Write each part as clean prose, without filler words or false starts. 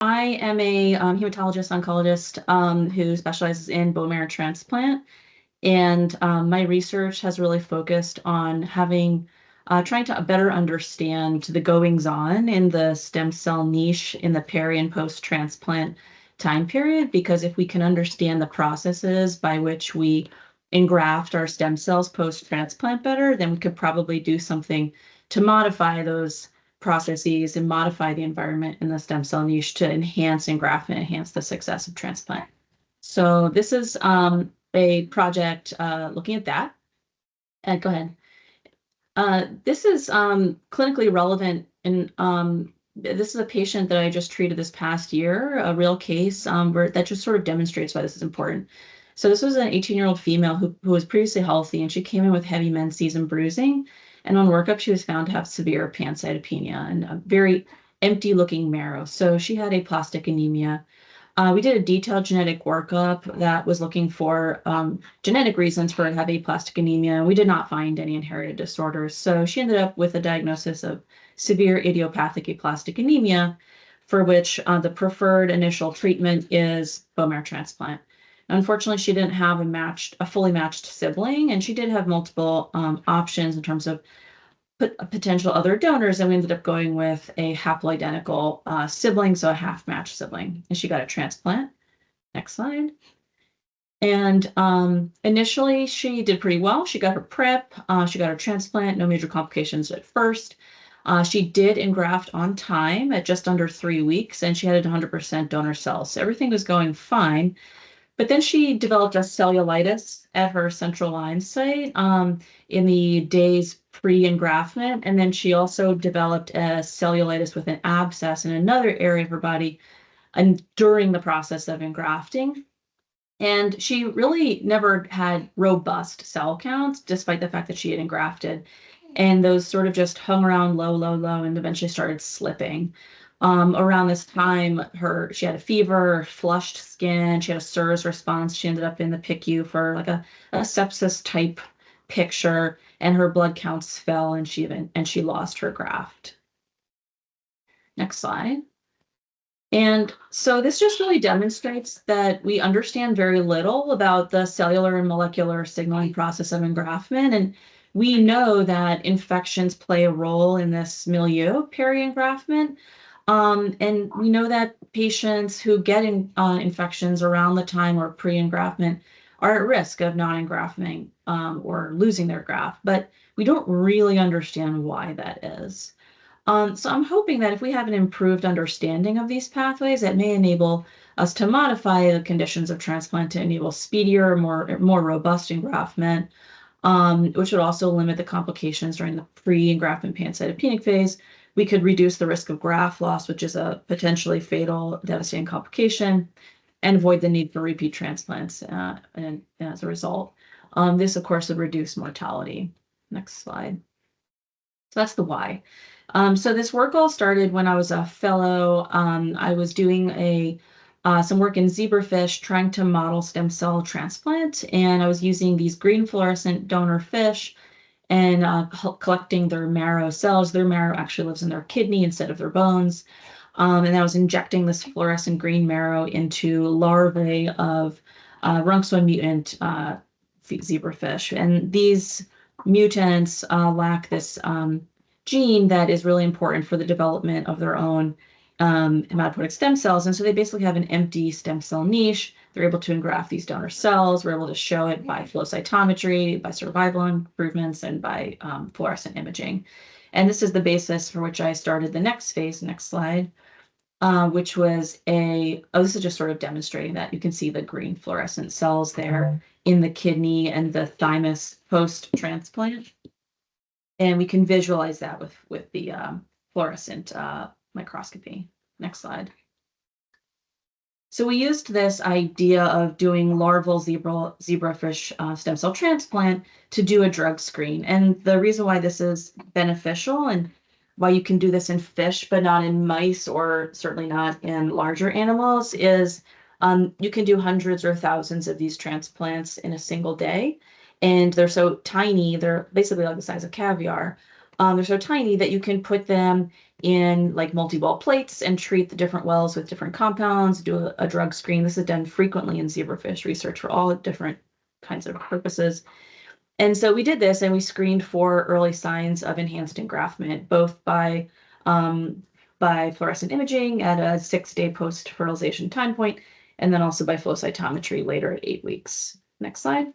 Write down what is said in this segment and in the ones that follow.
I am a hematologist oncologist who specializes in bone marrow transplant. And my research has really focused on trying to better understand the goings on in the stem cell niche in the peri and post transplant time period. Because if we can understand the processes by which we engraft our stem cells post transplant better, then we could probably do something to modify those processes and modify the environment in the stem cell niche to enhance engraftment, enhance the success of transplant. So this is a project looking at that. And go ahead. This is clinically relevant, and this is a patient that I just treated this past year, a real case that just sort of demonstrates why this is important. So this was an 18-year-old female who was previously healthy, and she came in with heavy menses and bruising. And on workup, she was found to have severe pancytopenia and a very empty-looking marrow. So she had aplastic anemia. We did a detailed genetic workup that was looking for genetic reasons for having aplastic anemia. We did not find any inherited disorders. So she ended up with a diagnosis of severe idiopathic aplastic anemia, for which the preferred initial treatment is bone marrow transplant. Unfortunately, she didn't have a fully matched sibling, and she did have multiple options in terms of potential other donors, and we ended up going with a haploidentical sibling, so a half-matched sibling, and she got a transplant. Next slide. And initially, she did pretty well. She got her PrEP, she got her transplant, no major complications at first. She did engraft on time at just under 3 weeks, and she had 100% donor cells. So everything was going fine. But then she developed a cellulitis at her central line site in the days pre-engraftment. And then she also developed a cellulitis with an abscess in another area of her body and during the process of engrafting. And she really never had robust cell counts, despite the fact that she had engrafted. And those sort of just hung around low, low, low, and eventually started slipping. Around this time, she had a fever, flushed skin, she had a SIRS response. She ended up in the PICU for like a sepsis type picture, and her blood counts fell, and she lost her graft. Next slide. And so this just really demonstrates that we understand very little about the cellular and molecular signaling process of engraftment. And we know that infections play a role in this milieu peri-engraftment. And we know that patients who get infections around the time or pre-engraftment are at risk of non-engraftment or losing their graft, but we don't really understand why that is. So I'm hoping that if we have an improved understanding of these pathways, that may enable us to modify the conditions of transplant to enable speedier, more robust engraftment, which would also limit the complications during the pre-engraftment pancytopenic phase. We could reduce the risk of graft loss, which is a potentially fatal, devastating complication, and avoid the need for repeat transplants. And as a result, this, of course, would reduce mortality. Next slide. So that's the why. So this work all started when I was a fellow. I was doing some work in zebrafish trying to model stem cell transplant, and I was using these green fluorescent donor fish and collecting their marrow cells. Their marrow actually lives in their kidney instead of their bones. And I was injecting this fluorescent green marrow into larvae of RUNX1 mutant zebrafish. And these mutants lack this gene that is really important for the development of their own hematopoietic stem cells. And so they basically have an empty stem cell niche. They're able to engraft these donor cells. We're able to show it by flow cytometry, by survival improvements, and by fluorescent imaging. And this is the basis for which I started the next phase, next slide, which was this is just sort of demonstrating that. You can see the green fluorescent cells there in the kidney and the thymus post-transplant. And we can visualize that with the fluorescent microscopy. Next slide. So we used this idea of doing larval zebrafish stem cell transplant to do a drug screen. And the reason why this is beneficial and why you can do this in fish, but not in mice or certainly not in larger animals is you can do hundreds or thousands of these transplants in a single day. And they're so tiny, they're basically like the size of caviar. they're so tiny that you can put them in like multi-well plates and treat the different wells with different compounds, do a drug screen. This is done frequently in zebrafish research for all different kinds of purposes. And so we did this and we screened for early signs of enhanced engraftment, both by fluorescent imaging at a 6-day post-fertilization time point, and then also by flow cytometry later at 8 weeks. Next slide.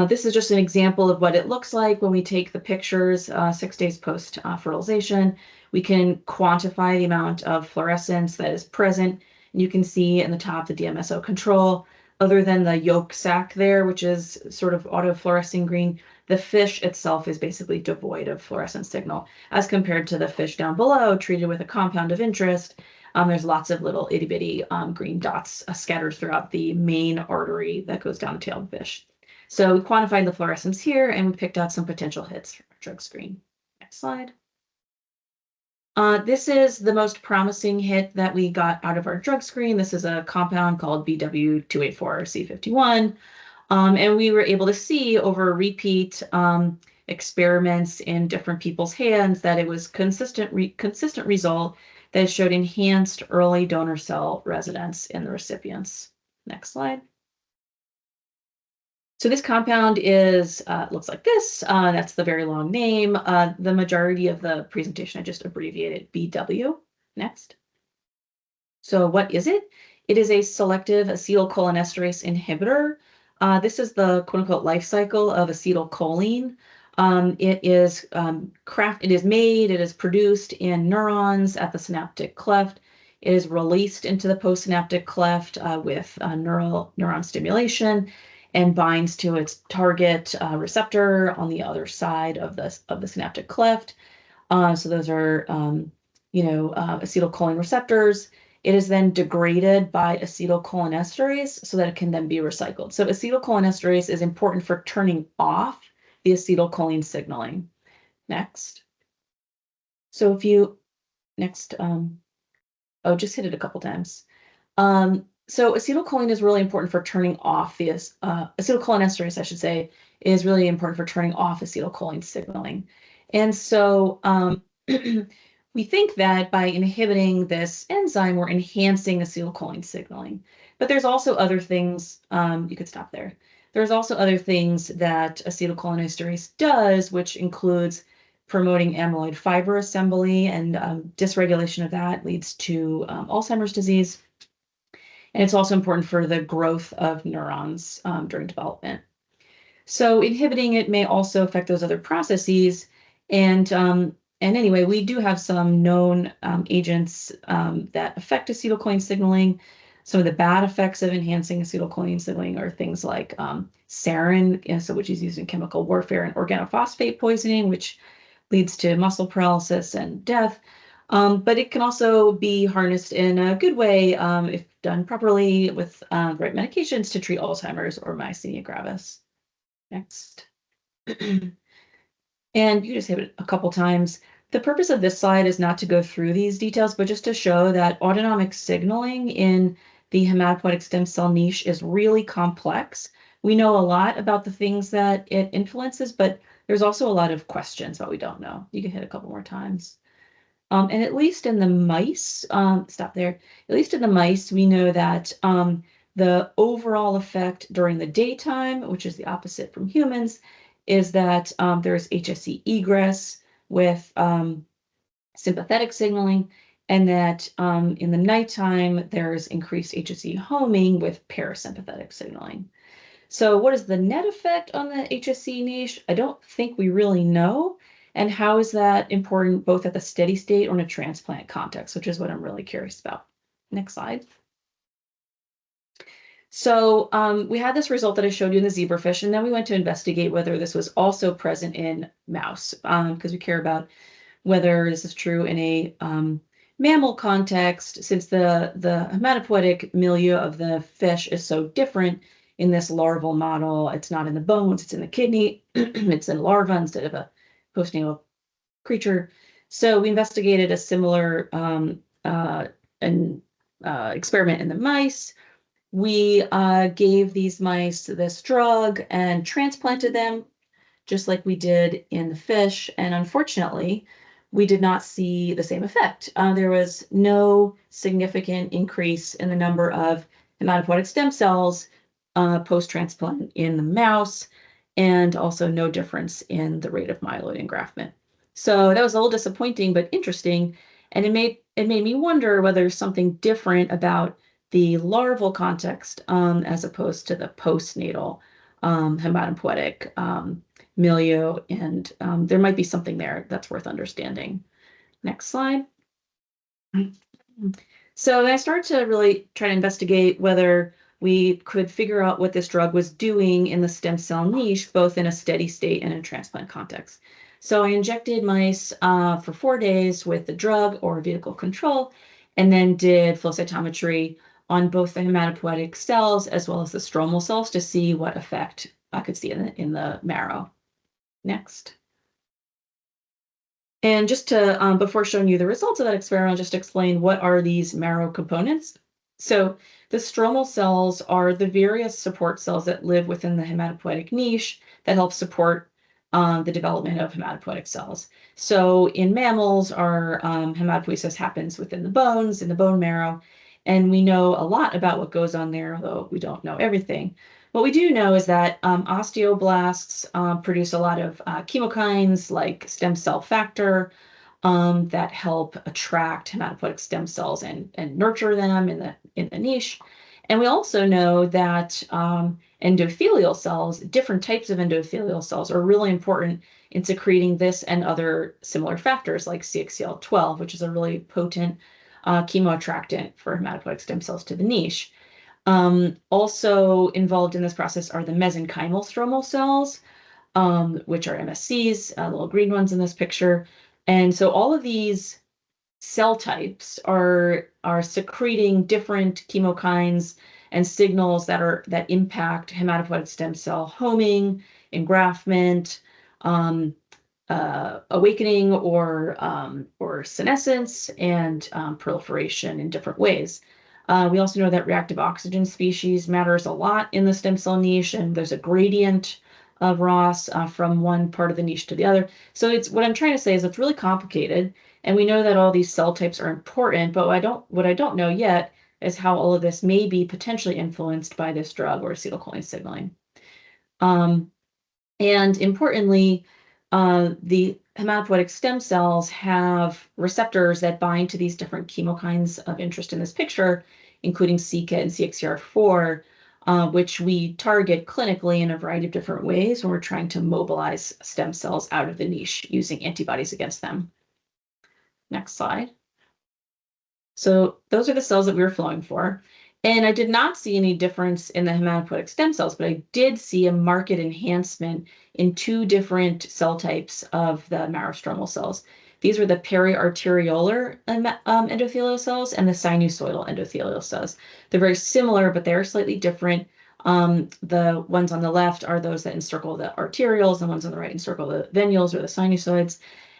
This is just an example of what it looks like when we take the pictures 6 days post fertilization. We can quantify the amount of fluorescence that is present. And you can see in the top the DMSO control. Other than the yolk sac there, which is sort of autofluorescing green, the fish itself is basically devoid of fluorescent signal, as compared to the fish down below treated with a compound of interest. There's lots of little itty bitty green dots scattered throughout the main artery that goes down the tail of the fish. So we quantified the fluorescence here and we picked out some potential hits for our drug screen. Next slide. This is the most promising hit that we got out of our drug screen. This is a compound called BW284C51. And we were able to see over repeat experiments in different people's hands that it was consistent result that showed enhanced early donor cell residence in the recipients. Next slide. So this compound is looks like this. That's the very long name. The majority of the presentation I just abbreviated BW. Next. So what is it? It is a selective acetylcholinesterase inhibitor. This is the quote unquote life cycle of acetylcholine. It is made, it is produced in neurons at the synaptic cleft. It is released into the postsynaptic cleft with neuron stimulation and binds to its target receptor on the other side of the synaptic cleft. So those are acetylcholine receptors. It is then degraded by acetylcholinesterase so that it can then be recycled. So acetylcholinesterase is important for turning off the acetylcholine signaling. Next. So if you, next, just hit it a couple times. So acetylcholine is really important for turning off the, acetylcholinesterase, I should say, is really important for turning off acetylcholine signaling. And so we think that by inhibiting this enzyme, we're enhancing acetylcholine signaling. But there's also other things, you could stop there. There's also other things that acetylcholinesterase does, which includes promoting amyloid fiber assembly, and dysregulation of that leads to Alzheimer's disease. And it's also important for the growth of neurons during development. So inhibiting it may also affect those other processes. And anyway, we do have some known agents that affect acetylcholine signaling. Some of the bad effects of enhancing acetylcholine signaling are things like sarin, which is used in chemical warfare, and organophosphate poisoning, which leads to muscle paralysis and death. But it can also be harnessed in a good way if done properly with the right medications to treat Alzheimer's or myasthenia gravis. Next. And you just hit it a couple times. The purpose of this slide is not to go through these details, but just to show that autonomic signaling in the hematopoietic stem cell niche is really complex. We know a lot about the things that it influences, but there's also a lot of questions that we don't know. You can hit a couple more times. And at least in the mice, stop there. At least in the mice, we know that the overall effect during the daytime, which is the opposite from humans, is that there's HSC egress with sympathetic signaling, and that in the nighttime, there's increased HSC homing with parasympathetic signaling. So what is the net effect on the HSC niche? I don't think we really know. And how is that important both at the steady state or in a transplant context, which is what I'm really curious about. Next slide. So we had this result that I showed you in the zebrafish, and then we went to investigate whether this was also present in mouse, because we care about whether this is true in a mammal context, since the hematopoietic milieu of the fish is so different in this larval model. It's not in the bones, it's in the kidney, it's in larva instead of a postnatal creature. So we investigated a similar experiment in the mice. We gave these mice this drug and transplanted them just like we did in the fish. And unfortunately, we did not see the same effect. There was no significant increase in the number of hematopoietic stem cells post-transplant in the mouse, and also no difference in the rate of myeloid engraftment. So that was a little disappointing, but interesting. And it made me wonder whether there's something different about the larval context as opposed to the postnatal hematopoietic milieu, and there might be something there that's worth understanding. Next slide. So I started to really try to investigate whether we could figure out what this drug was doing in the stem cell niche, both in a steady state and in a transplant context. So I injected mice for 4 days with the drug or vehicle control, and then did flow cytometry on both the hematopoietic cells as well as the stromal cells to see what effect I could see in the marrow. Next. And just to, before showing you the results of that experiment, I'll just explain what are these marrow components. So the stromal cells are the various support cells that live within the hematopoietic niche that help support the development of hematopoietic cells. So in mammals, our hematopoiesis happens within the bones, in the bone marrow, and we know a lot about what goes on there, although we don't know everything. What we do know is that osteoblasts produce a lot of chemokines like stem cell factor that help attract hematopoietic stem cells and nurture them in the niche. And we also know that endothelial cells, different types of endothelial cells, are really important in secreting this and other similar factors like CXCL12, which is a really potent chemoattractant for hematopoietic stem cells to the niche. Also involved in this process are the mesenchymal stromal cells, which are MSCs, little green ones in this picture. And so all of these cell types are secreting different chemokines and signals that impact hematopoietic stem cell homing, engraftment, awakening or senescence, and proliferation in different ways. We also know that reactive oxygen species matters a lot in the stem cell niche, and there's a gradient of ROS from one part of the niche to the other. So what I'm trying to say is it's really complicated, and we know that all these cell types are important, but what I don't know yet is how all of this may be potentially influenced by this drug or acetylcholine signaling. And importantly, the hematopoietic stem cells have receptors that bind to these different chemokines of interest in this picture, including c-KIT and CXCR4, which we target clinically in a variety of different ways when we're trying to mobilize stem cells out of the niche using antibodies against them. Next slide. So those are the cells that we were flowing for. And I did not see any difference in the hematopoietic stem cells, but I did see a marked enhancement in 2 different cell types of the marrow stromal cells. These were the periarteriolar endothelial cells and the sinusoidal endothelial cells. They're very similar, but they're slightly different. The ones on the left are those that encircle the arterioles, and the ones on the right encircle the venules or the sinusoids.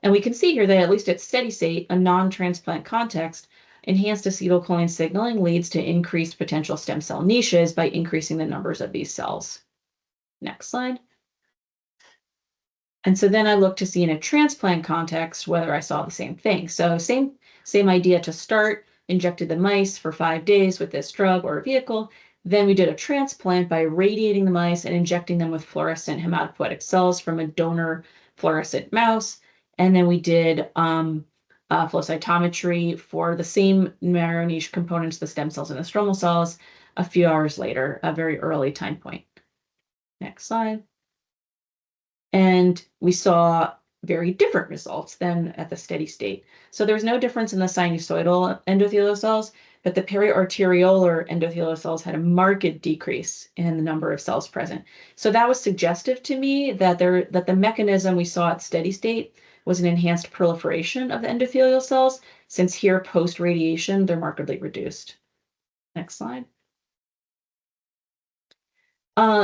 And we can see here that at least at steady state, a non-transplant context, enhanced acetylcholine signaling leads to increased potential stem cell niches by increasing the numbers of these cells. Next slide. And so then I looked to see in a transplant context whether I saw the same thing. So same idea to start, injected the mice for 5 days with this drug or vehicle. Then we did a transplant by radiating the mice and injecting them with fluorescent hematopoietic cells from a donor fluorescent mouse. And then we did flow cytometry for the same marrow niche components, the stem cells and the stromal cells, a few hours later, a very early time point. Next slide. And we saw very different results than at the steady state. So there was no difference in the sinusoidal endothelial cells, but the periarteriolar endothelial cells had a marked decrease in the number of cells present. So that was suggestive to me that the mechanism we saw at steady state was an enhanced proliferation of the endothelial cells, since here post-radiation, they're markedly reduced. Next slide.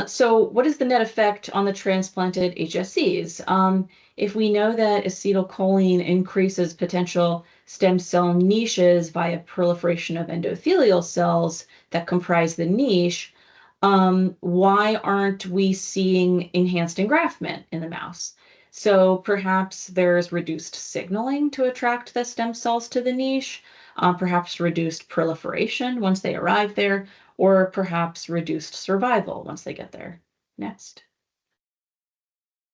So what is the net effect on the transplanted HSCs? If we know that acetylcholine increases potential stem cell niches via proliferation of endothelial cells that comprise the niche, why aren't we seeing enhanced engraftment in the mouse? So perhaps there's reduced signaling to attract the stem cells to the niche, perhaps reduced proliferation once they arrive there, or perhaps reduced survival once they get there. Next.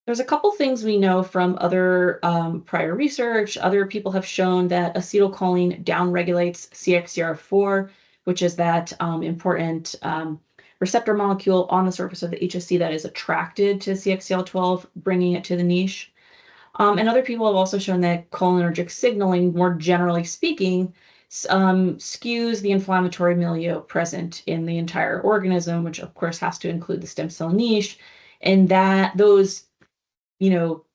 There's a couple things we know from other prior research. Other people have shown that acetylcholine downregulates CXCR4, which is that important receptor molecule on the surface of the HSC that is attracted to CXCL12, bringing it to the niche. And other people have also shown that cholinergic signaling, more generally speaking, skews the inflammatory milieu present in the entire organism, which of course has to include the stem cell niche, and that those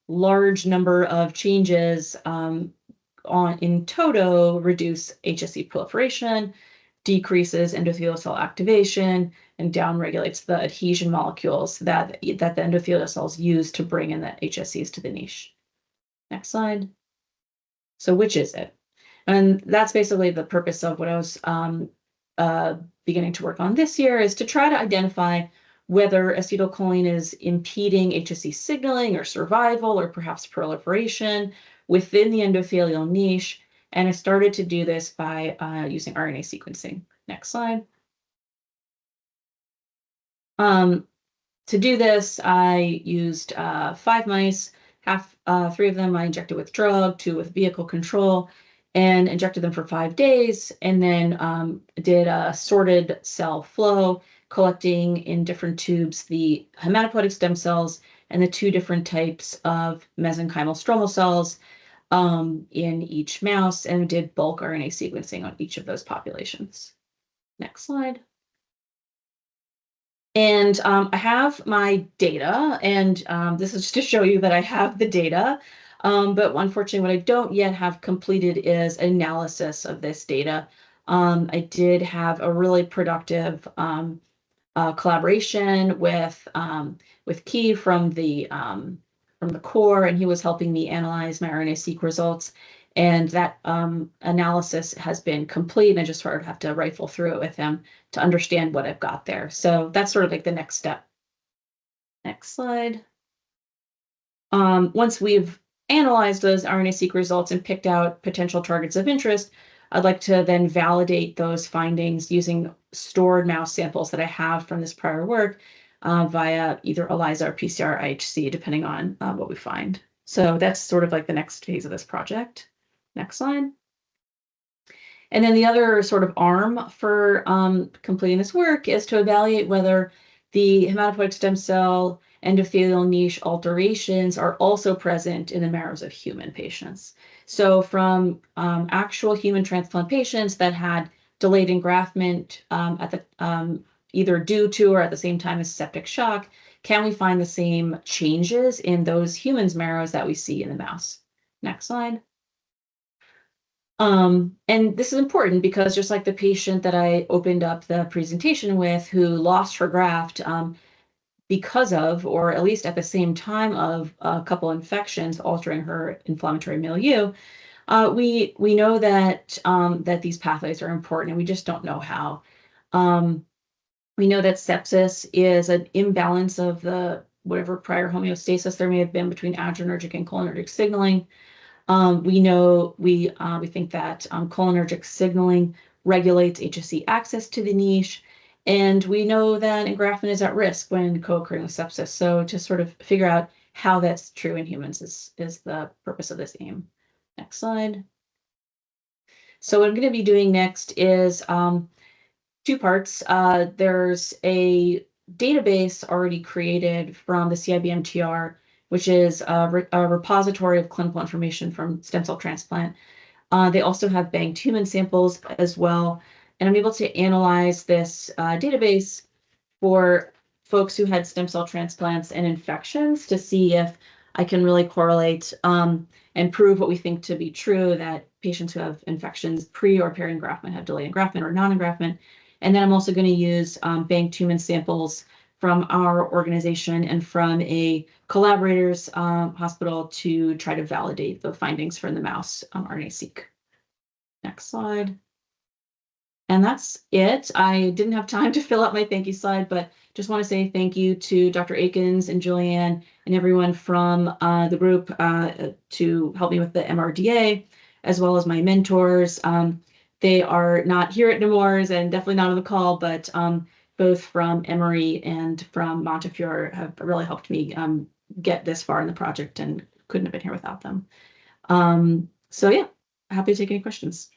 large number of changes on in toto reduce HSC proliferation, decreases endothelial cell activation, and downregulates the adhesion molecules that the endothelial cells use to bring in the HSCs to the niche. Next slide. So which is it? And that's basically the purpose of what I was beginning to work on this year, is to try to identify whether acetylcholine is impeding HSC signaling or survival or perhaps proliferation within the endothelial niche. And I started to do this by using RNA sequencing. Next slide. To do this, I used 5 mice, 3 of them I injected with drug, 2 with vehicle control, and injected them for 5 days, and then did a sorted cell flow, collecting in different tubes the hematopoietic stem cells and the 2 different types of mesenchymal stromal cells in each mouse, and did bulk RNA sequencing on each of those populations. Next slide. And I have my data, and this is just to show you that I have the data. But unfortunately, what I don't yet have completed is analysis of this data. I did have a really productive collaboration with Key from the core, and he was helping me analyze my RNA-seq results. And that analysis has been complete. And I just sort of have to rifle through it with him to understand what I've got there. So that's sort of like the next step. Next slide. Once we've analyzed those RNA-seq results and picked out potential targets of interest, I'd like to then validate those findings using stored mouse samples that I have from this prior work via either ELISA or PCR IHC, depending on what we find. So that's sort of like the next phase of this project. Next slide. And then the other sort of arm for completing this work is to evaluate whether the hematopoietic stem cell endothelial niche alterations are also present in the marrows of human patients. So from actual human transplant patients that had delayed engraftment at the either due to or at the same time as septic shock, can we find the same changes in those humans' marrows that we see in the mouse? Next slide. And this is important because just like the patient that I opened up the presentation with who lost her graft because of, or at least at the same time of a couple infections altering her inflammatory milieu, we know that that these pathways are important, and we just don't know how. We know that sepsis is an imbalance of the whatever prior homeostasis there may have been between adrenergic and cholinergic signaling. We think that cholinergic signaling regulates HSC access to the niche, and we know that engraftment is at risk when co-occurring with sepsis. So to sort of figure out how that's true in humans is the purpose of this aim. Next slide. So what I'm going to be doing next is 2 parts. There's a database already created from the CIBMTR, which is a repository of clinical information from stem cell transplant. They also have banked human samples as well. And I'm able to analyze this database for folks who had stem cell transplants and infections to see if I can really correlate and prove what we think to be true, that patients who have infections pre or peri-engraftment have delayed engraftment or non-engraftment. And then I'm also going to use banked human samples from our organization and from a collaborator's hospital to try to validate the findings from the mouse RNA-seq. Next slide. And that's it. I didn't have time to fill out my thank you slide, but just want to say thank you to Dr. Akins and Julianne and everyone from the group to help me with the MRDA, as well as my mentors. They are not here at Nemours and definitely not on the call, but both from Emory and from Montefiore have really helped me get this far in the project and couldn't have been here without them. So yeah, happy to take any questions.